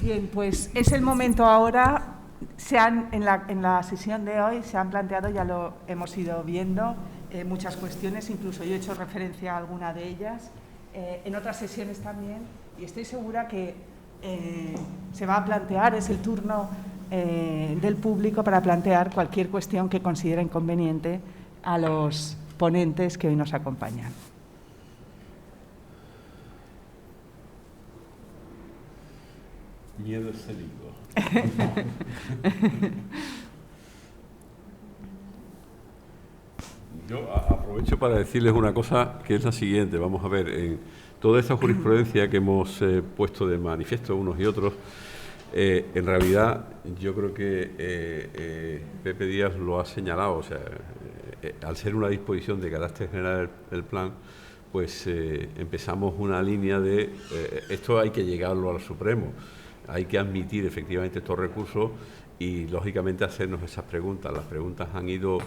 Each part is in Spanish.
Bien, pues es el momento ahora. En la sesión de hoy se han planteado, ya lo hemos ido viendo, muchas cuestiones, incluso yo he hecho referencia a alguna de ellas, en otras sesiones también, y estoy segura que se va a plantear, es el turno del público para plantear cualquier cuestión que consideren conveniente a los ponentes que hoy nos acompañan. Miedo escénico. Yo aprovecho para decirles una cosa que es la siguiente. Vamos a ver, en toda esta jurisprudencia que hemos puesto de manifiesto unos y otros, en realidad yo creo que Pepe Díaz lo ha señalado. O sea, al ser una disposición de carácter general del plan, pues empezamos una línea de esto hay que llegarlo al Supremo. Hay que admitir efectivamente estos recursos y, lógicamente, hacernos esas preguntas. Las preguntas han ido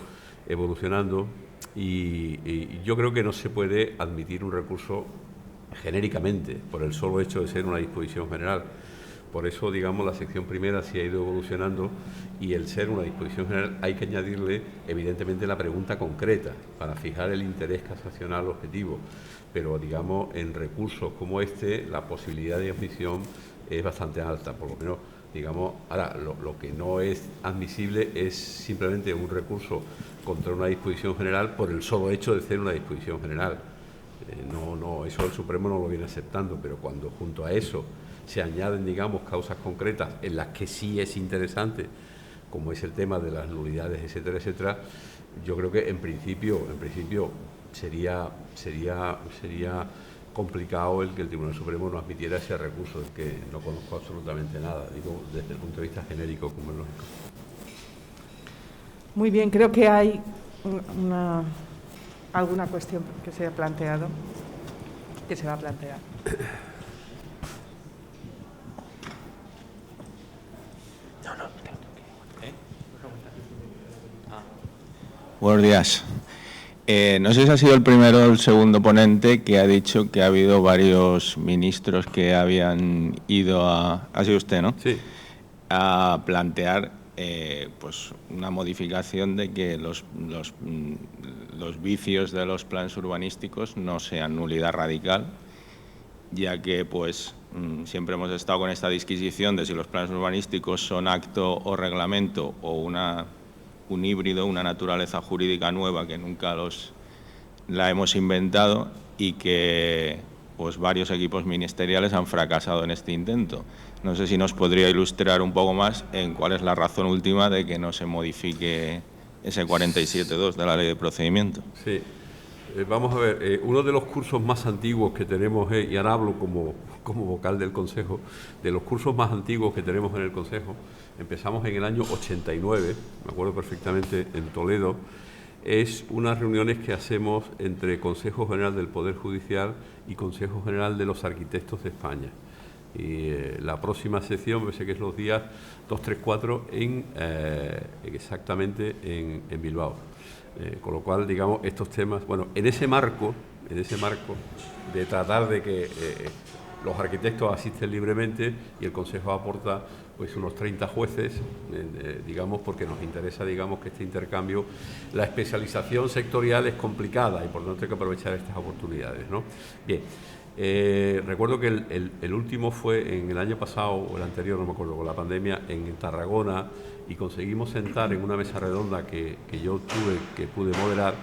evolucionando y yo creo que no se puede admitir un recurso genéricamente por el solo hecho de ser una disposición general. Por eso, digamos, la sección primera sí ha ido evolucionando y el ser una disposición general hay que añadirle, evidentemente, la pregunta concreta para fijar el interés casacional objetivo. Pero, digamos, en recursos como este, la posibilidad de admisión es bastante alta, por lo menos, digamos. Ahora, lo que no es admisible es simplemente un recurso contra una disposición general por el solo hecho de ser una disposición general. No, eso el Supremo no lo viene aceptando, pero cuando junto a eso se añaden, digamos, causas concretas en las que sí es interesante, como es el tema de las nulidades, etcétera, etcétera, yo creo que en principio sería complicado el que el Tribunal Supremo no admitiera ese recurso, del que no conozco absolutamente nada, digo, desde el punto de vista genérico, como es lógico. Muy bien, creo que hay alguna cuestión que se ha planteado, que se va a plantear. Buenos días. No sé si ha sido el primero o el segundo ponente que ha dicho que ha habido varios ministros que habían ido a... Ha sido usted, ¿no? Sí. A plantear pues una modificación de que los vicios de los planes urbanísticos no sean nulidad radical, ya que pues siempre hemos estado con esta disquisición de si los planes urbanísticos son acto o reglamento o un híbrido, una naturaleza jurídica nueva que nunca la hemos inventado y que pues varios equipos ministeriales han fracasado en este intento. No sé si nos podría ilustrar un poco más en cuál es la razón última de que no se modifique ese 47.2 de la Ley de Procedimiento. Sí. Vamos a ver, uno de los cursos más antiguos que tenemos, y ahora hablo como vocal del Consejo, de los cursos más antiguos que tenemos en el Consejo, empezamos en el año 89, me acuerdo perfectamente, en Toledo. Es unas reuniones que hacemos entre Consejo General del Poder Judicial y Consejo General de los Arquitectos de España. Y la próxima sesión, me sé que es los días 2, 3, 4, exactamente en Bilbao. Con lo cual, digamos, estos temas, bueno, en ese marco de tratar de que los arquitectos asisten libremente y el Consejo aporta pues unos 30 jueces, digamos, porque nos interesa, digamos, que este intercambio, la especialización sectorial es complicada y por lo tanto hay que aprovechar estas oportunidades, ¿no? Bien, recuerdo que el último fue en el año pasado o el anterior, no me acuerdo, con la pandemia, en Tarragona, y conseguimos sentar en una mesa redonda que pude moderar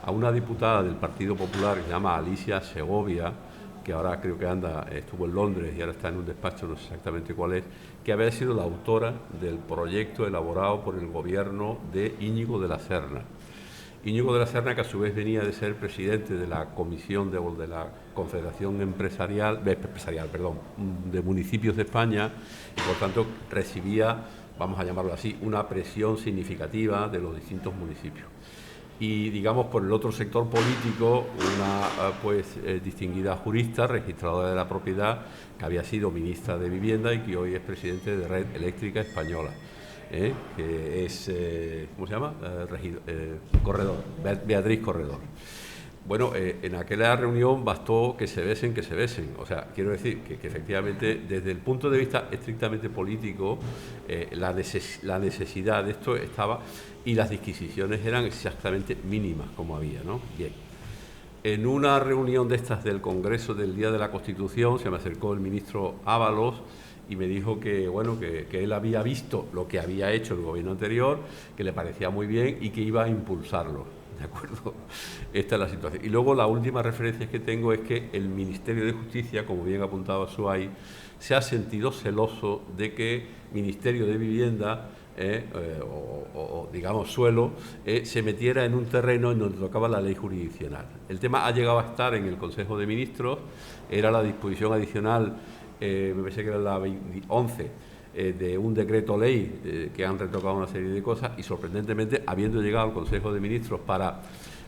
a una diputada del Partido Popular que se llama Alicia Segovia, que ahora creo que estuvo en Londres y ahora está en un despacho, no sé exactamente cuál es, que había sido la autora del proyecto elaborado por el gobierno de Íñigo de la Serna. Íñigo de la Serna, que a su vez venía de ser presidente de la comisión de la Confederación de Municipios de España, y por tanto recibía, vamos a llamarlo así, una presión significativa de los distintos municipios. Y, digamos, por el otro sector político, una distinguida jurista, registradora de la propiedad, que había sido ministra de Vivienda y que hoy es presidente de Red Eléctrica Española, que es, ¿cómo se llama? Corredor, Beatriz Corredor. Bueno, en aquella reunión bastó que se besen. O sea, quiero decir que efectivamente, desde el punto de vista estrictamente político, la necesidad de esto estaba y las disquisiciones eran exactamente mínimas como había, ¿no? Bien. En una reunión de estas del Congreso del Día de la Constitución se me acercó el ministro Ábalos y me dijo que, bueno, que él había visto lo que había hecho el gobierno anterior, que le parecía muy bien y que iba a impulsarlo. ¿De acuerdo? Esta es la situación. Y luego la última referencia que tengo es que el Ministerio de Justicia, como bien apuntaba Suay, se ha sentido celoso de que Ministerio de Vivienda o digamos suelo, se metiera en un terreno en donde tocaba la ley jurisdiccional. El tema ha llegado a estar en el Consejo de Ministros, era la disposición adicional, me parece que era la 11, de un decreto ley que han retocado una serie de cosas y sorprendentemente, habiendo llegado al Consejo de Ministros para...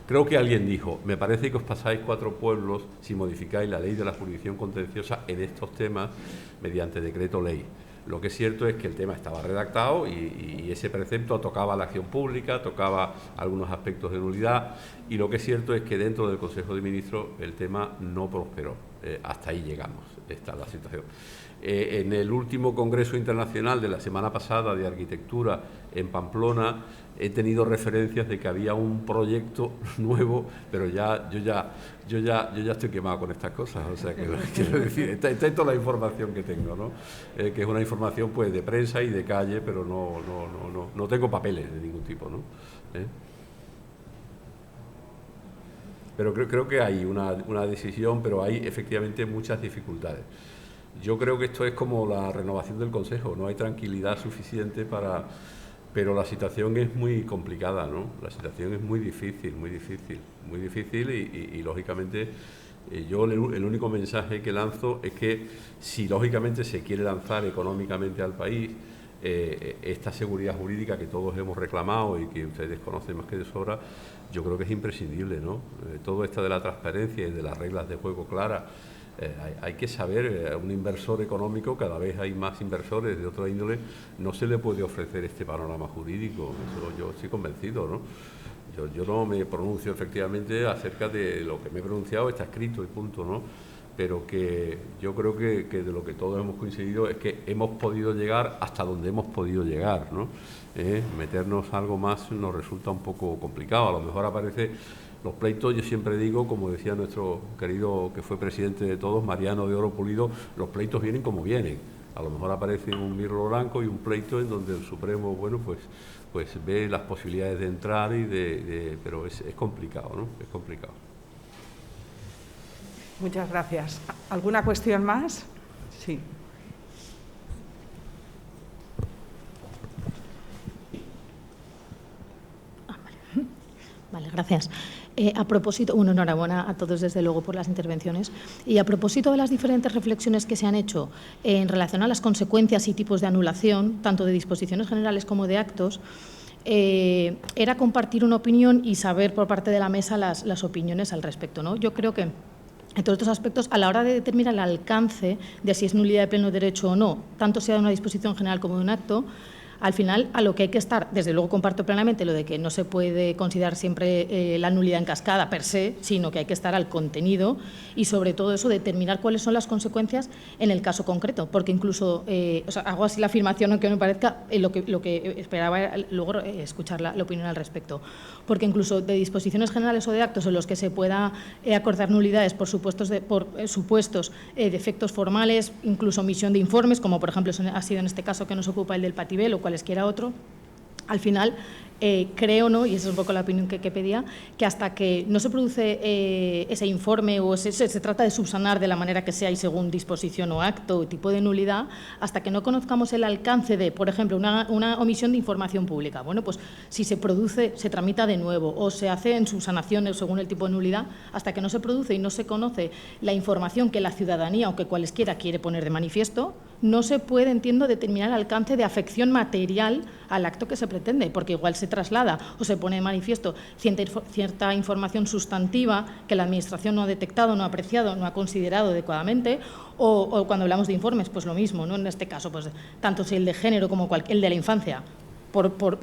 Creo que alguien dijo, me parece que os pasáis 4 pueblos si modificáis la ley de la jurisdicción contenciosa en estos temas mediante decreto ley. Lo que es cierto es que el tema estaba redactado y ese precepto tocaba la acción pública, tocaba algunos aspectos de nulidad y lo que es cierto es que dentro del Consejo de Ministros el tema no prosperó. Hasta ahí llegamos, esta es la situación. En el último Congreso Internacional de la semana pasada de Arquitectura en Pamplona he tenido referencias de que había un proyecto nuevo, pero yo ya estoy quemado con estas cosas, o sea que quiero decir, esta es toda la información que tengo, ¿no? Que es una información pues de prensa y de calle, pero no tengo papeles de ningún tipo, ¿no? Pero creo que hay una decisión, pero hay efectivamente muchas dificultades. Yo creo que esto es como la renovación del Consejo, no hay tranquilidad suficiente para... Pero la situación es muy complicada, ¿no? La situación es muy difícil y lógicamente yo el único mensaje que lanzo es que si lógicamente se quiere lanzar económicamente al país esta seguridad jurídica que todos hemos reclamado y que ustedes conocen más que de sobra, yo creo que es imprescindible, ¿no? Todo esto de la transparencia y de las reglas de juego claras. Hay que saber, un inversor económico, cada vez hay más inversores de otra índole, no se le puede ofrecer este panorama jurídico, eso yo estoy convencido, ¿no? Yo no me pronuncio efectivamente acerca de lo que me he pronunciado, está escrito y punto, ¿no? Pero que yo creo que de lo que todos hemos coincidido es que hemos podido llegar hasta donde hemos podido llegar, ¿no? Meternos algo más nos resulta un poco complicado, a lo mejor aparece... Los pleitos, yo siempre digo, como decía nuestro querido, que fue presidente de todos, Mariano de Oro Pulido, los pleitos vienen como vienen. A lo mejor aparece un mirlo blanco y un pleito en donde el Supremo, bueno, pues ve las posibilidades de entrar pero es complicado, ¿no? Es complicado. Muchas gracias. ¿Alguna cuestión más? Sí. Vale, gracias. A propósito, enhorabuena a todos desde luego por las intervenciones. Y a propósito de las diferentes reflexiones que se han hecho en relación a las consecuencias y tipos de anulación, tanto de disposiciones generales como de actos, era compartir una opinión y saber por parte de la mesa las opiniones al respecto, ¿no? Yo creo que en todos estos aspectos, a la hora de determinar el alcance de si es nulidad de pleno derecho o no, tanto sea de una disposición general como de un acto, al final, a lo que hay que estar, desde luego comparto plenamente lo de que no se puede considerar siempre la nulidad en cascada per se, sino que hay que estar al contenido y sobre todo eso, determinar cuáles son las consecuencias en el caso concreto, porque incluso, hago así la afirmación, aunque no me parezca, lo que esperaba era luego escuchar la opinión al respecto, porque incluso de disposiciones generales o de actos en los que se pueda acordar nulidades por supuestos de efectos formales, incluso omisión de informes, como por ejemplo ha sido en este caso que nos ocupa el del Patibel o cualesquiera otro, al final creo, ¿no?, y esa es un poco la opinión que pedía, que hasta que no se produce ese informe o se trata de subsanar de la manera que sea y según disposición o acto o tipo de nulidad, hasta que no conozcamos el alcance de, por ejemplo, una omisión de información pública. Bueno, pues si se produce, se tramita de nuevo o se hace en subsanaciones según el tipo de nulidad, hasta que no se produce y no se conoce la información que la ciudadanía o que cualesquiera quiere poner de manifiesto, no se puede, entiendo, determinar el alcance de afección material al acto que se pretende, porque igual se traslada o se pone de manifiesto cierta información sustantiva que la Administración no ha detectado, no ha apreciado, no ha considerado adecuadamente, o cuando hablamos de informes, pues lo mismo, ¿no? En este caso, pues tanto si el de género como el de la infancia,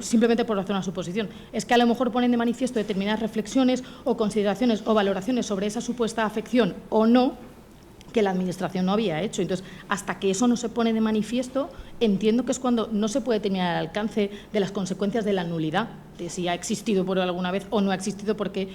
simplemente por hacer una suposición. Es que a lo mejor ponen de manifiesto determinadas reflexiones o consideraciones o valoraciones sobre esa supuesta afección o no, que la Administración no había hecho. Entonces, hasta que eso no se pone de manifiesto, entiendo que es cuando no se puede determinar el alcance de las consecuencias de la nulidad, de si ha existido por alguna vez o no ha existido, porque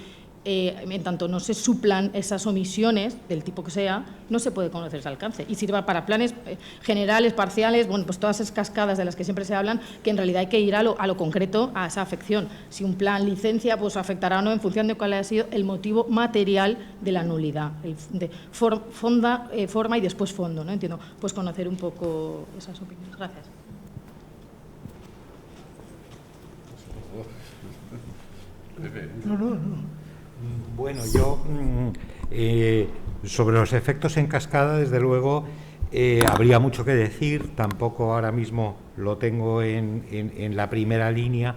en tanto no se suplan esas omisiones, del tipo que sea, no se puede conocer ese alcance. Y sirva para planes generales, parciales, bueno, pues todas esas cascadas de las que siempre se hablan, que en realidad hay que ir a lo concreto, a esa afección. Si un plan licencia, pues afectará o no en función de cuál haya sido el motivo material de la nulidad, forma y después fondo, ¿no? Entiendo, pues conocer un poco esas opiniones. Gracias. No. Bueno, yo sobre los efectos en cascada, desde luego, habría mucho que decir. Tampoco ahora mismo lo tengo en la primera línea,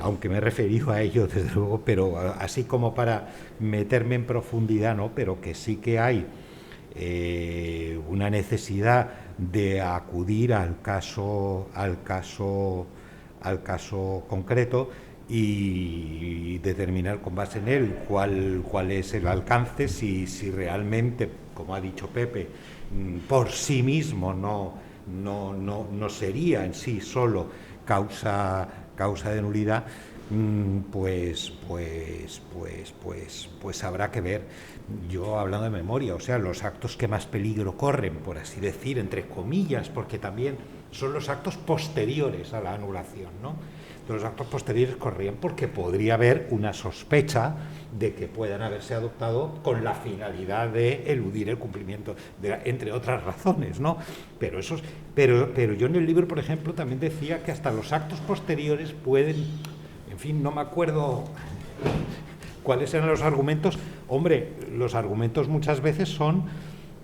aunque me he referido a ello, desde luego, pero así como para meterme en profundidad, ¿no? Pero que sí que hay una necesidad de acudir al caso concreto y determinar con base en él cuál es el alcance, si realmente, como ha dicho Pepe, por sí mismo no sería en sí solo causa de nulidad, pues habrá que ver. Yo, hablando de memoria, o sea, los actos que más peligro corren, por así decir, entre comillas, porque también son los actos posteriores a la anulación, ¿no? Los actos posteriores corrían porque podría haber una sospecha de que puedan haberse adoptado con la finalidad de eludir el cumplimiento, entre otras razones, ¿no? Pero yo en el libro, por ejemplo, también decía que hasta los actos posteriores pueden, en fin, no me acuerdo cuáles eran los argumentos. Hombre, los argumentos muchas veces son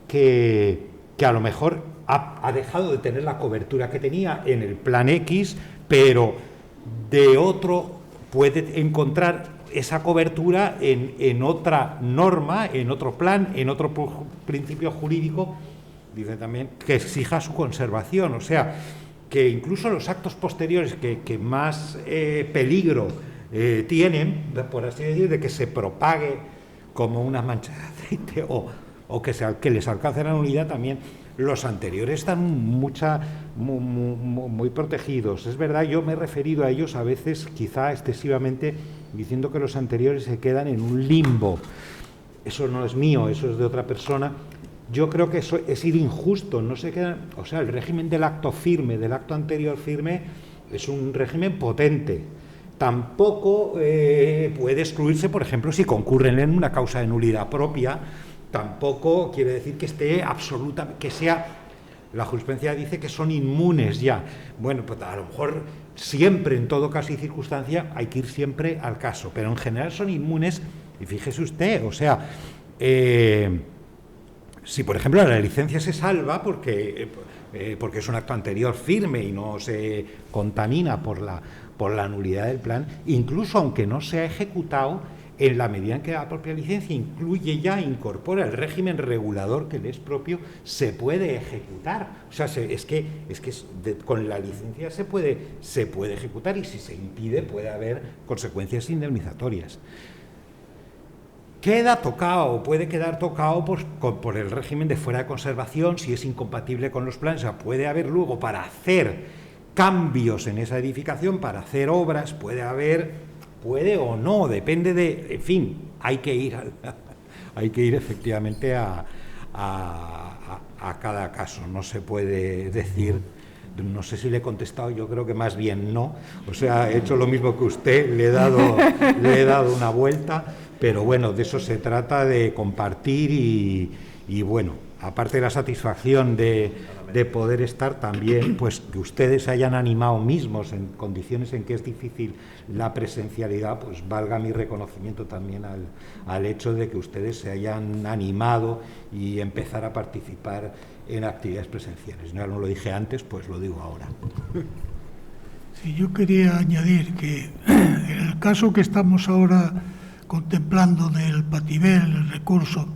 que a lo mejor ha dejado de tener la cobertura que tenía en el plan X, pero de otro puede encontrar esa cobertura en otra norma, en otro plan, en otro principio jurídico, dice también, que exija su conservación. O sea, que incluso los actos posteriores que más peligro tienen, por así decir, de que se propague como una mancha de aceite o que les alcance la nulidad, también los anteriores están muy protegidos. Es verdad, yo me he referido a ellos a veces, quizá excesivamente, diciendo que los anteriores se quedan en un limbo. Eso no es mío, eso es de otra persona. Yo creo que eso es ir injusto, no se quedan, o sea, el régimen del acto firme, del acto anterior firme, es un régimen potente. Tampoco puede excluirse, por ejemplo, si concurren en una causa de nulidad propia. Tampoco quiere decir que esté absoluta, que sea, la jurisprudencia dice que son inmunes ya. Bueno, pues a lo mejor siempre, en todo caso y circunstancia, hay que ir siempre al caso, pero en general son inmunes. Y fíjese usted, o sea, si por ejemplo la licencia se salva porque es un acto anterior firme y no se contamina por la nulidad del plan, incluso aunque no se ha ejecutado, en la medida en que la propia licencia incorpora el régimen regulador que le es propio, se puede ejecutar. O sea, con la licencia se puede ejecutar, y si se impide puede haber consecuencias indemnizatorias. Puede quedar tocado por el régimen de fuera de conservación, si es incompatible con los planes. O sea, puede haber luego, para hacer cambios en esa edificación, para hacer obras, puede o no, depende de, en fin, hay que ir efectivamente a cada caso. No se puede decir, no sé si le he contestado, yo creo que más bien no, o sea, he hecho lo mismo que usted, le he dado una vuelta, pero bueno, de eso se trata, de compartir y bueno, aparte de la satisfacción de poder estar, también pues que ustedes se hayan animado mismos en condiciones en que es difícil la presencialidad, pues valga mi reconocimiento también al hecho de que ustedes se hayan animado y empezar a participar en actividades presenciales. No lo dije antes, pues lo digo ahora. Sí, yo quería añadir que en el caso que estamos ahora contemplando del Patibel, el recurso,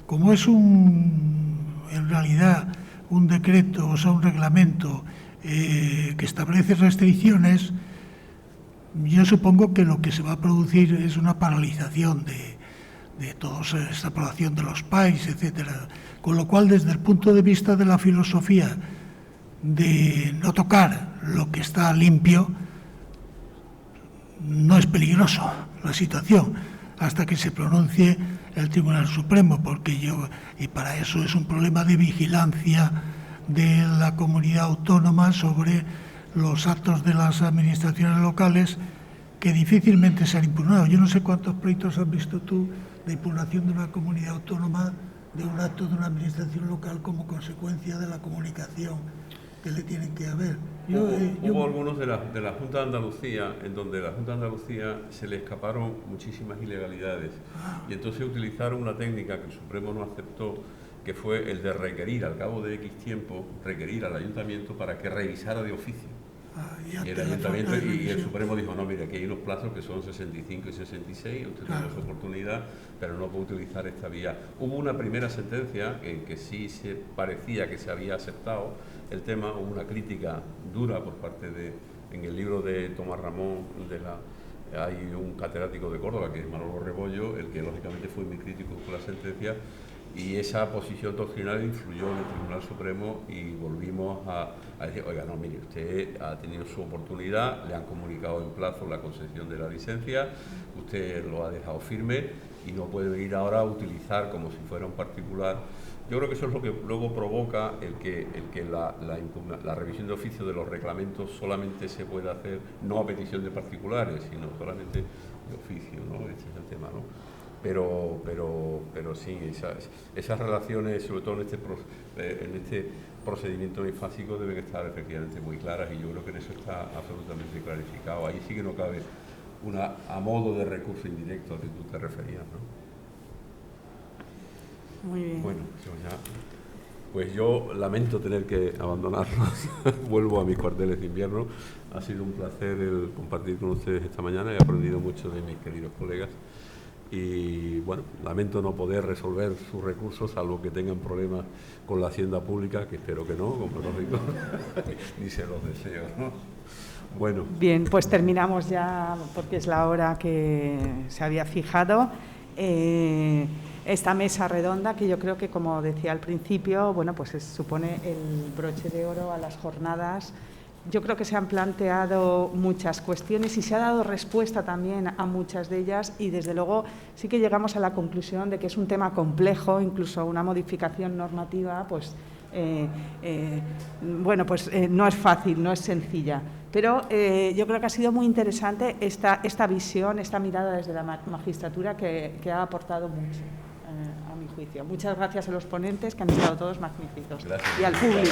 como es en realidad un decreto, o sea, un reglamento que establece restricciones, yo supongo que lo que se va a producir es una paralización de toda esta aprobación de los PAIs, etcétera. Con lo cual, desde el punto de vista de la filosofía de no tocar lo que está limpio, no es peligroso la situación hasta que se pronuncie el Tribunal Supremo, y para eso es un problema de vigilancia de la comunidad autónoma sobre los actos de las administraciones locales que difícilmente se han impugnado. Yo no sé cuántos proyectos has visto tú de impugnación de una comunidad autónoma de un acto de una administración local como consecuencia de la comunicación que le tienen que haber. Hubo algunos de la Junta de Andalucía, en donde la Junta de Andalucía se le escaparon muchísimas ilegalidades y entonces utilizaron una técnica que el Supremo no aceptó, que fue el de requerir, al cabo de X tiempo, requerir al Ayuntamiento para que revisara de oficio. Y el Ayuntamiento y el Supremo dijo, no, mire, aquí hay unos plazos que son 65 y 66, usted tiene su oportunidad, pero no puede utilizar esta vía. Hubo una primera sentencia en que sí se parecía que se había aceptado el tema, hubo una crítica dura por parte en el libro de Tomás Ramón, hay un catedrático de Córdoba, que es Manolo Rebollo, el que lógicamente fue muy crítico con la sentencia, y esa posición doctrinal influyó en el Tribunal Supremo y volvimos a decir, oiga, no, mire, usted ha tenido su oportunidad, le han comunicado en plazo la concesión de la licencia, usted lo ha dejado firme y no puede venir ahora a utilizar como si fuera un particular. Yo creo que eso es lo que luego provoca el que la revisión de oficio de los reglamentos solamente se pueda hacer no a petición de particulares, sino solamente de oficio, ¿no? Este es el tema, ¿no? Pero sí, esas relaciones, sobre todo en este procedimiento bifásico, deben estar efectivamente muy claras y yo creo que en eso está absolutamente clarificado. Ahí sí que no cabe a modo de recurso indirecto al que tú te referías, ¿no? Muy bien. Bueno, pues yo lamento tener que abandonarlos. Vuelvo a mis cuarteles de invierno. Ha sido un placer el compartir con ustedes esta mañana. He aprendido mucho de mis queridos colegas. Y bueno, lamento no poder resolver sus recursos, salvo que tengan problemas con la hacienda pública, que espero que no, como es lógico, ni se los deseo, ¿no? Bueno. Bien, pues terminamos ya, porque es la hora que se había fijado. Esta mesa redonda, que yo creo que, como decía al principio, bueno, pues supone el broche de oro a las jornadas. Yo creo que se han planteado muchas cuestiones y se ha dado respuesta también a muchas de ellas y, desde luego, sí que llegamos a la conclusión de que es un tema complejo, incluso una modificación normativa, pues, no es fácil, no es sencilla. Pero yo creo que ha sido muy interesante esta visión, esta mirada desde la magistratura que ha aportado mucho, a mi juicio. Muchas gracias a los ponentes, que han estado todos magníficos. Gracias. Y al público.